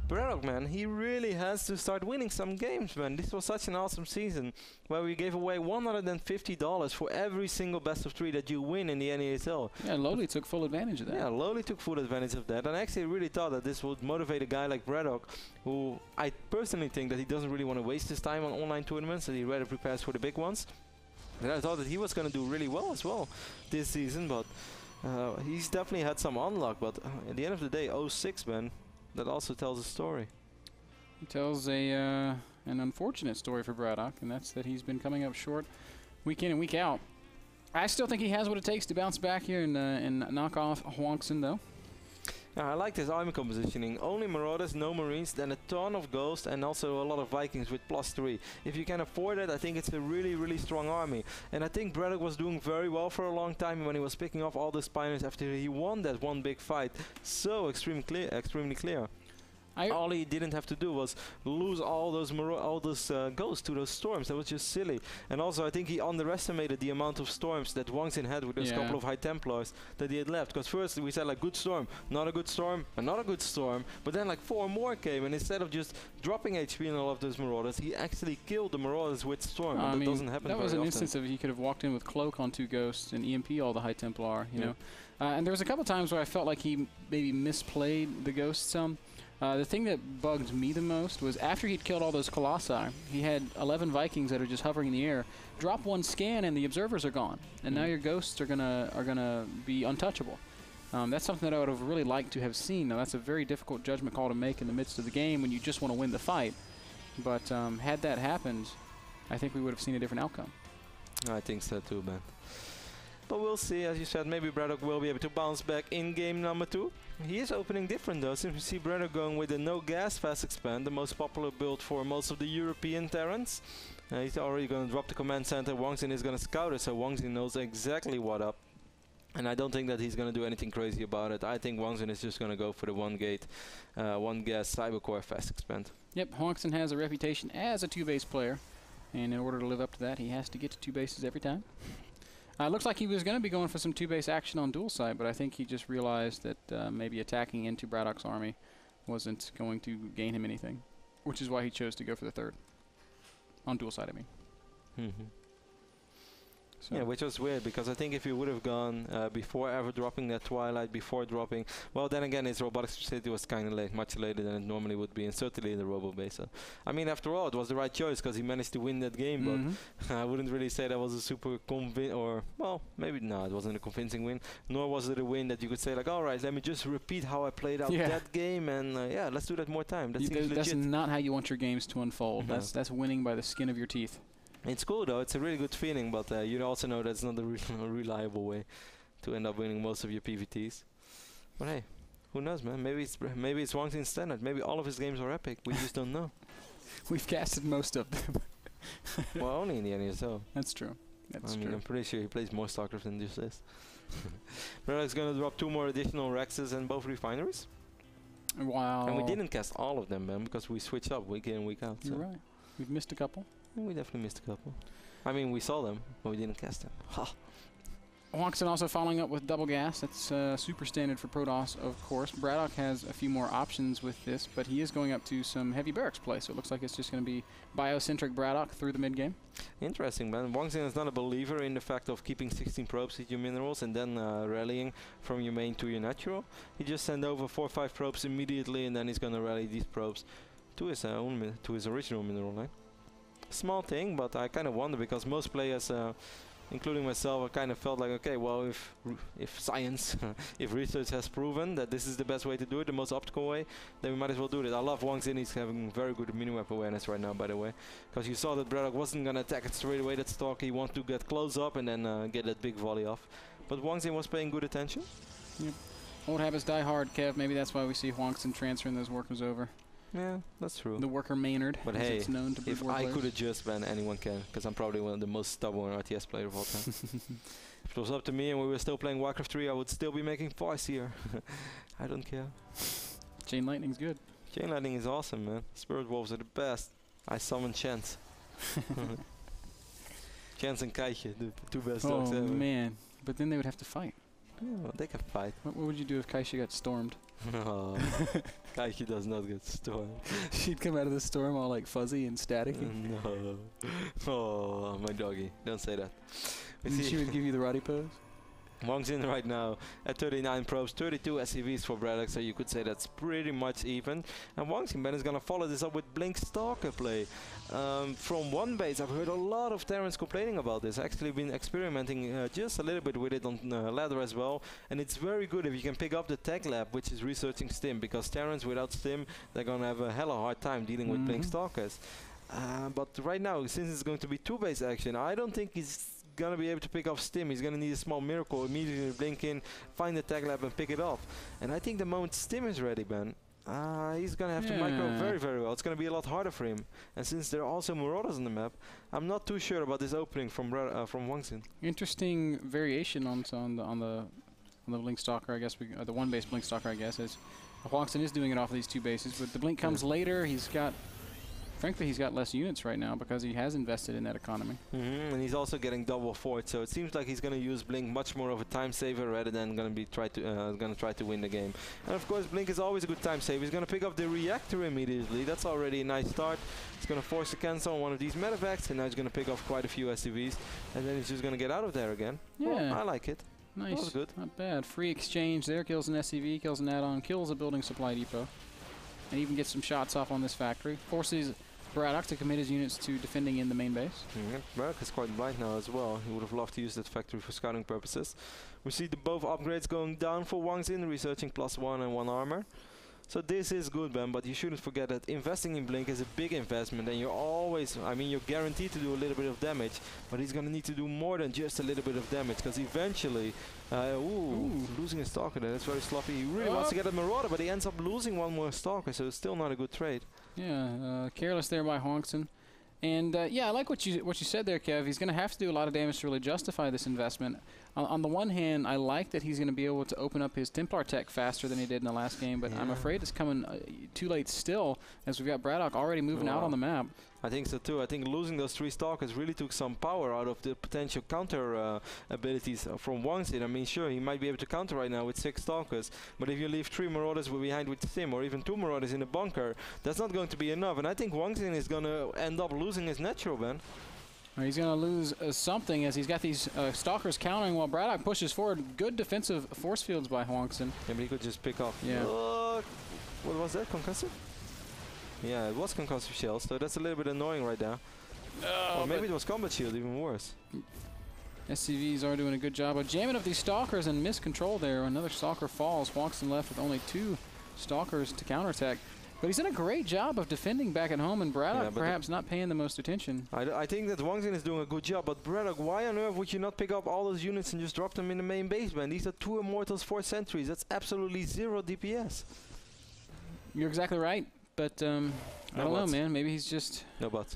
Braddock, man, he really has to start winning some games, man. This was such an awesome season where we gave away $150 for every single best of 3 that you win in the NASL. Yeah, Lowly took full advantage of that. Yeah, Lowly took full advantage of that, and I actually really thought that this would motivate a guy like Braddock, who I personally think that he doesn't really want to waste his time on online tournaments, and he rather prepares for the big ones. And I thought that he was going to do really well as well this season, but he's definitely had some unluck. But at the end of the day, 06, man, that also tells a story. It tells an unfortunate story for Braddock, and that's that he's been coming up short week in and week out. I still think he has what it takes to bounce back here and knock off HwangSin, though. I like this army compositioning. Only Marauders, no Marines, then a ton of Ghosts, and also a lot of Vikings with +3. If you can afford it, I think it's a really, really strong army. And I think Braddock was doing very well for a long time when he was picking off all the Spiners after he won that one big fight. So extremely clear. All he didn't have to do was lose all those Ghosts to those Storms. That was just silly. And also, I think he underestimated the amount of Storms that HwangSin had with those couple of High Templars that he had left. Because first we said like good Storm, not a good Storm, another good Storm. But then like 4 more came, and instead of just dropping HP in all of those Marauders, he actually killed the Marauders with Storm. I mean, that doesn't happen very often. That was an instance of he could have walked in with Cloak on 2 Ghosts and EMP all the High Templar, you know. And there was a couple times where I felt like he maybe misplayed the Ghosts some. The thing that bugged me the most was after he'd killed all those Colossi, he had 11 Vikings that are just hovering in the air. Drop 1 scan and the observers are gone, and now your Ghosts are gonna be untouchable. That's something that I would have really liked to have seen. Now that's a very difficult judgment call to make in the midst of the game when you just want to win the fight. But had that happened, I think we would have seen a different outcome. I think so too, man. But we'll see. As you said, maybe Braddock will be able to bounce back in game number 2. He is opening different though, since we see Braddock going with the no gas fast expand, the most popular build for most of the European Terrans. He's already going to drop the command center. HwangSin is going to scout it, so HwangSin knows exactly what up. And I don't think that he's going to do anything crazy about it. I think HwangSin is just going to go for the 1 gas Cybercore fast expand. Yep, HwangSin has a reputation as a 2-base player, and in order to live up to that, he has to get to 2 bases every time. It looks like he was going to be going for some 2-base action on dual side, but I think he just realized that maybe attacking into Braddock's army wasn't going to gain him anything, which is why he chose to go for the 3rd. On dual side, I mean. So. Yeah, which was weird, because I think if he would have gone before ever dropping that Twilight, before dropping, well, then again, his Robotics Facility was kind of late, much later than it normally would be, and certainly in the Robo Base. So, I mean, after all, it was the right choice, because he managed to win that game, but I wouldn't really say that was a super or, well, maybe, no, it wasn't a convincing win, nor was it a win that you could say, like, all right, let me just repeat how I played out that game, and yeah, let's do that more time. That seems that's legit. not how you want your games to unfold. That's winning by the skin of your teeth. It's cool though, it's a really good feeling, but you also know that's not a reliable way to end up winning most of your PVTs. But hey, who knows, man? Maybe it's HwangSin standard. Maybe all of his games are epic. We just don't know. We've casted most of them. Well, only in the NASL. That's true. That's true. I'm pretty sure he plays more Starcraft than just this. Braddock's gonna drop 2 more additional Rexes and both refineries. Wow. And we didn't cast all of them, man, because we switched up week in, week out. You're right. We've missed a couple. We definitely missed a couple. I mean, we saw them, but we didn't cast them. Ha! HwangSin also following up with double gas. That's super standard for Protoss, of course. Braddock has a few more options with this, but he is going up to some heavy barracks play, so it looks like it's just going to be biocentric Braddock through the mid-game. Interesting, man. HwangSin is not a believer in the fact of keeping 16 probes with your minerals and then rallying from your main to your natural. He just sent over 4 or 5 probes immediately, and then he's going to rally these probes to his original mineral line. Small thing, but I kind of wonder, because most players, including myself, I kind of felt like, okay, well, if science, if research has proven that this is the best way to do it, the most optimal way, then we might as well do it. I love HwangSin. He's having very good mini-map awareness right now, by the way, because you saw that Braddock wasn't going to attack it straight away, that stock. He wanted to get close up and then get that big volley off. But HwangSin was paying good attention. Yep. Old habits die hard, Kev. Maybe that's why we see HwangSin transferring those workers over. Yeah, that's true. The worker Maynard, but as hey, it's known to be if I could adjust, man, anyone can, because I'm probably one of the most stubborn RTS players of all time. If it was up to me and we were still playing Warcraft 3, I would still be making farce here. I don't care. Chain Lightning's good. Chain Lightning is awesome, man. Spirit Wolves are the best. I summon Chance. Chance and Kaitje, the 2 best dogs ever. Oh man, but then they would have to fight. Oh, they can fight. What would you do if Kaishi got stormed? No, Kaishi does not get stormed. She'd come out of the storm all like fuzzy and staticky. No. Oh, my doggy. Don't say that. We And see she would give you the Roddy pose? HwangSin right now at 39 probes, 32 SCVs for Braddock, so you could say that's pretty much even. And HwangSin Ben is going to follow this up with Blink Stalker play. From one base, I've heard a lot of Terrans complaining about this. Actually been experimenting just a little bit with it on ladder as well. And it's very good if you can pick up the tech lab, which is researching Stim, because Terrans without Stim, they're going to have a hella hard time dealing with Blink Stalkers. But right now, since it's going to be two-base action, I don't think he's gonna be able to pick off Stim. He's gonna need a small miracle, immediately blink in, find the tag lab and pick it off. And I think the moment Stim is ready, Ben, he's gonna have to micro very, very well. It's gonna be a lot harder for him. And since there are also Marauders on the map, I'm not too sure about this opening from HwangSin. Interesting variation on the Blink Stalker, I guess, the one base Blink Stalker, I guess, is HwangSin is doing it off of these two bases, but the blink comes later. Frankly, he's got less units right now because he has invested in that economy. And he's also getting double fort, so it seems like he's going to use Blink much more of a time saver rather than going to try to win the game. And of course, Blink is always a good time saver. He's going to pick up the reactor immediately. That's already a nice start. He's going to force the cancel on one of these medevacs, and now he's going to pick off quite a few SCVs, and then he's just going to get out of there again. Yeah, well, I like it. Nice. That was good. Not bad. Free exchange there. Kills an SCV, kills an add-on, kills a building supply depot, and even gets some shots off on this factory. Forces Braddock to commit his units to defending in the main base. Braddock is quite blind now as well. He would have loved to use that factory for scouting purposes. We see both upgrades going down for HwangSin, researching +1 and 1 armor. So this is good, Ben, but you shouldn't forget that investing in Blink is a big investment, and you're always, I mean, you're guaranteed to do a little bit of damage, but he's going to need to do more than just a little bit of damage, because eventually, losing a Stalker there, that's very sloppy. He really wants to get a Marauder, but he ends up losing one more Stalker, so it's still not a good trade. Yeah, careless there by HwangSin. And yeah, I like what you said there, Kev. He's going to have to do a lot of damage to really justify this investment. On the one hand, I like that he's going to be able to open up his Templar tech faster than he did in the last game, but I'm afraid it's coming too late still, as we've got Braddock already moving out on the map. I think so too. I think losing those 3 Stalkers really took some power out of the potential counter abilities from HwangSin. I mean, sure, he might be able to counter right now with 6 Stalkers, but if you leave 3 Marauders behind with Stim, or even 2 Marauders in the bunker, that's not going to be enough. And I think HwangSin is going to end up losing his natural, Ben. He's going to lose something, as he's got these Stalkers countering while Braddock pushes forward. Good defensive force fields by HwangSin. Yeah, but he could just pick off. Yeah. What was that? Concussive? Yeah, it was concussive shells, so that's a little bit annoying right now. Or maybe it was combat shield, even worse. SCVs are doing a good job of jamming up these Stalkers and miscontrol there. Another Stalker falls. HwangSin left with only 2 Stalkers to counterattack. But he's done a great job of defending back at home, and Braddock perhaps not paying the most attention. I think that HwangSin is doing a good job, but Braddock, why on earth would you not pick up all those units and just drop them in the main base, man? These are 2 Immortals, 4 Sentries. That's absolutely 0 DPS. You're exactly right, but I don't know, man. Maybe he's just... No but.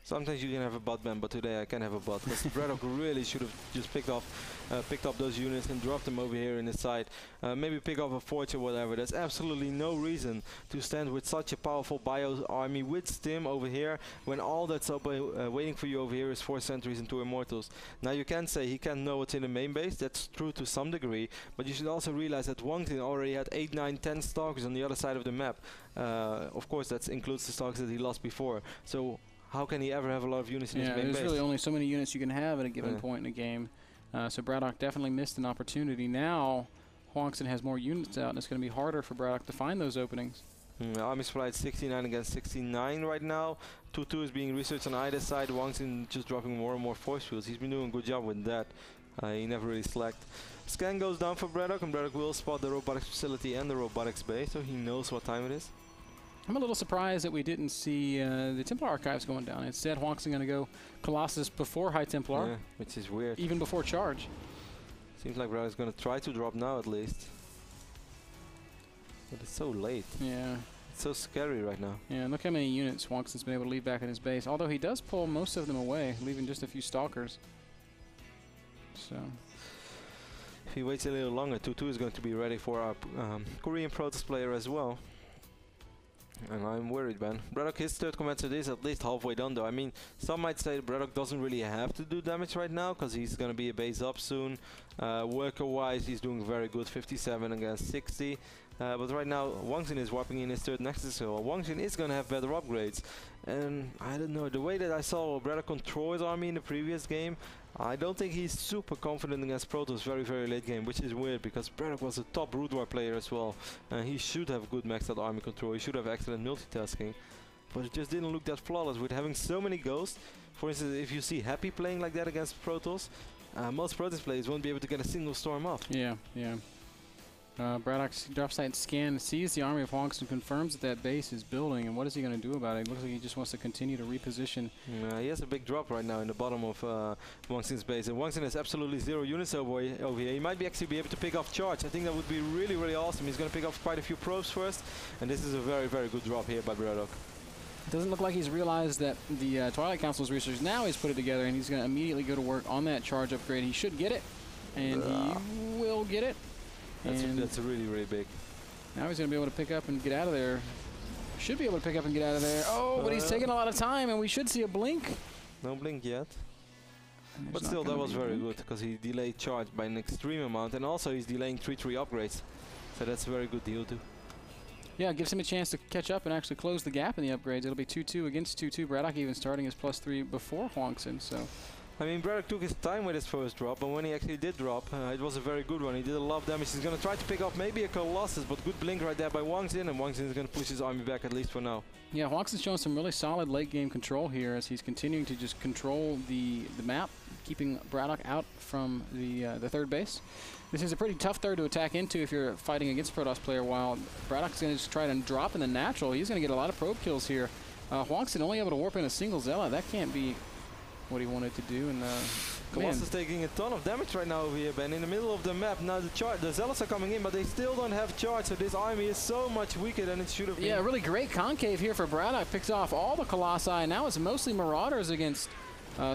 Sometimes you can have a butt, man, but today I can have a butt. Because Braddock really should have just picked up those units and dropped them over here in the side. Maybe pick up a fort or whatever. There's absolutely no reason to stand with such a powerful bio army with Stim over here when all that's up waiting for you over here is 4 Sentries and 2 Immortals. Now you can say he can't know what's in the main base. That's true to some degree, but you should also realize that HwangSin already had 8, 9, 10 Stalkers on the other side of the map. Of course, that includes the Stalkers that he lost before. So how can he ever have a lot of units in his main base? There's really only so many units you can have at a given point in a game. So Braddock definitely missed an opportunity. Now HwangSin has more units out, and it's going to be harder for Braddock to find those openings. Army supply 69 against 69 right now. 2-2 is being researched on either side. HwangSin just dropping more and more force fields. He's been doing a good job with that. He never really slacked. Scan goes down for Braddock, and Braddock will spot the robotics facility and the robotics base, so he knows what time it is. I'm a little surprised that we didn't see the Templar archives going down. Instead, HwangSin going to go Colossus before High Templar. Yeah, which is weird. Even before charge. Seems like Braddock's going to try to drop now at least. But it's so late. Yeah. It's so scary right now. Yeah, and look how many units HwangSin's been able to leave back at his base. Although he does pull most of them away, leaving just a few Stalkers. So... if he waits a little longer, 2-2 is going to be ready for our Korean Protoss player as well. And I'm worried, man. Braddock, his third command set is at least halfway done, though. I mean, some might say Braddock doesn't really have to do damage right now, because he's going to be a base up soon. Worker-wise, he's doing very good, 57 against 60. But right now, HwangSin is wiping in his third Nexus, so HwangSin is going to have better upgrades. And I don't know, the way that I saw Braddock control his army in the previous game, I don't think he's super confident against Protoss very, very late game, which is weird because Braddock was a top root war player as well. And he should have good maxed out army control, he should have excellent multitasking. But it just didn't look that flawless with having so many ghosts. For instance, if you see Happy playing like that against Protoss, most Protoss players won't be able to get a single storm off. Yeah, yeah. Braddock's drop site scan sees the army of HwangSin, confirms that that base is building, and what is he going to do about it? It looks like he just wants to continue to reposition. He has a big drop right now in the bottom of HwangSin's base, and HwangSin has absolutely 0 units over here. He might actually be able to pick off charge. I think that would be really, really awesome. He's going to pick off quite a few probes first, and this is a very, very good drop here by Braddock. It doesn't look like he's realized that the Twilight Council's research. Now he's put it together, and he's going to immediately go to work on that charge upgrade. He should get it, and he will get it. That's really, really big. Now he's going to be able to pick up and get out of there. Should be able to pick up and get out of there. Oh, but he's taking a lot of time, and we should see a blink. No blink yet. But still, that was very good, because he delayed charge by an extreme amount, and also he's delaying 3-3 upgrades. So that's a very good deal too. Yeah, it gives him a chance to catch up and actually close the gap in the upgrades. It'll be 2-2 against 2-2. Braddock even starting his +3 before HwangSin, so... I mean, Braddock took his time with his first drop, but when he actually did drop, it was a very good one. He did a lot of damage. He's going to try to pick up maybe a Colossus, but good blink right there by HwangSin, and HwangSin is going to push his army back at least for now. Yeah, HwangSin's showing some really solid late game control here as he's continuing to just control the map, keeping Braddock out from the third base. This is a pretty tough third to attack into if you're fighting against Protoss player, while Braddock's going to just try to drop in the natural. He's going to get a lot of probe kills here. HwangSin only able to warp in a single Zealot. That can't be what he wanted to do. And Colossus is taking a ton of damage right now over here, Ben, in the middle of the map. Now the Zealots are coming in, but they still don't have charge, so this army is so much weaker than it should have been. Yeah, really great concave here for Braddock. Picks off all the Colossi. Now it's mostly Marauders against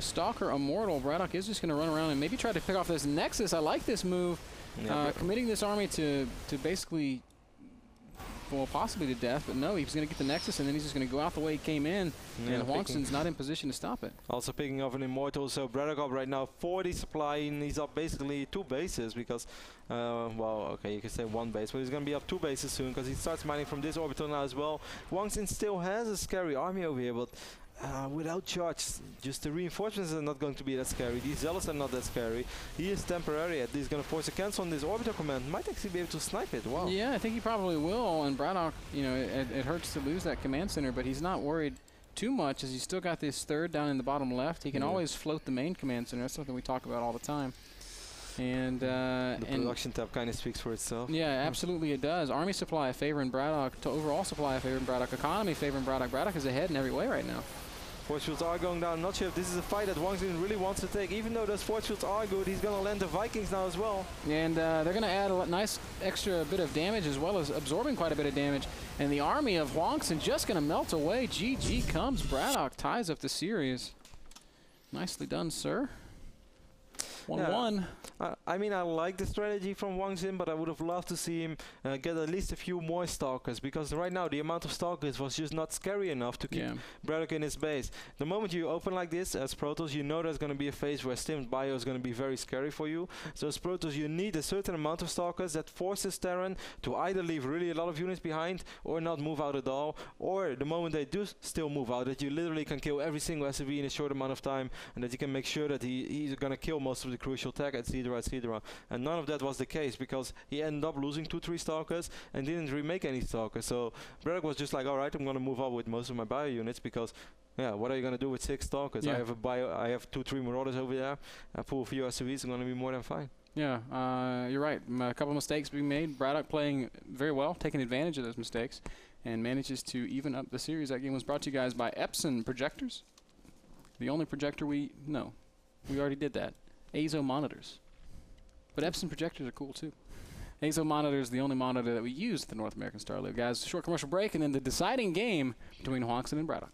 Stalker Immortal. Braddock is just going to run around and maybe try to pick off this Nexus. I like this move. Yeah, committing this army to basically, well, possibly to death, but no, he's going to get the Nexus, and then he's just going to go out the way he came in, and HwangSin's not in position to stop it. Also picking off an Immortal, so Braddock up right now 40 supply, and he's up basically 2 bases, because, well, okay, you can say 1 base, but he's going to be up 2 bases soon, because he starts mining from this orbital now as well. HwangSin still has a scary army over here, but without charge, just the reinforcements are not going to be that scary. These Zealots are not that scary. He is temporary, at least going to force a cancel on this orbital command. Might actually be able to snipe it. Wow. Yeah, I think he probably will. And Braddock, you know, it hurts to lose that command center, but he's not worried too much as he's still got this third down in the bottom left. He can always float the main command center. That's something we talk about all the time. And the production tab kind of speaks for itself. Yeah, absolutely it does. Army supply favoring Braddock, to overall supply favoring Braddock, economy favoring Braddock. Braddock is ahead in every way right now. Force fields are going down. I'm not sure if this is a fight that HwangSin really wants to take. Even though those force fields are good, he's going to land the Vikings now as well. And they're going to add a nice extra bit of damage as well as absorbing quite a bit of damage. And the army of HwangSin just going to melt away. GG comes. Braddock ties up the series. Nicely done, sir. 1-1. I mean, I like the strategy from HwangSin, but I would have loved to see him get at least a few more Stalkers, because right now the amount of Stalkers was just not scary enough to keep Braddock in his base. The moment you open like this as Protoss, you know there's going to be a phase where Stimmed Bio is going to be very scary for you. So as Protoss, you need a certain amount of Stalkers that forces Terran to either leave really a lot of units behind or not move out at all, or the moment they do still move out, that you literally can kill every single SCV in a short amount of time, and that you can make sure that he's going to kill most of the crucial tech, etc, etc. And none of that was the case, because he ended up losing 2-3 Stalkers and didn't remake any Stalkers. So Braddock was just like, alright, I'm going to move up with most of my bio units, because yeah, what are you going to do with 6 Stalkers? I have 2-3 Marauders over there, I pull a few SCVs, I'm going to be more than fine. Yeah, you're right. A couple of mistakes being made. Braddock playing very well, taking advantage of those mistakes, and manages to even up the series. That game was brought to you guys by Epson Projectors. The only projector we already did that. AZO monitors. But Epson projectors are cool too. AZO monitor is the only monitor that we use at the North American Star League. Guys, short commercial break, and then the deciding game between HwangSin and Braddock.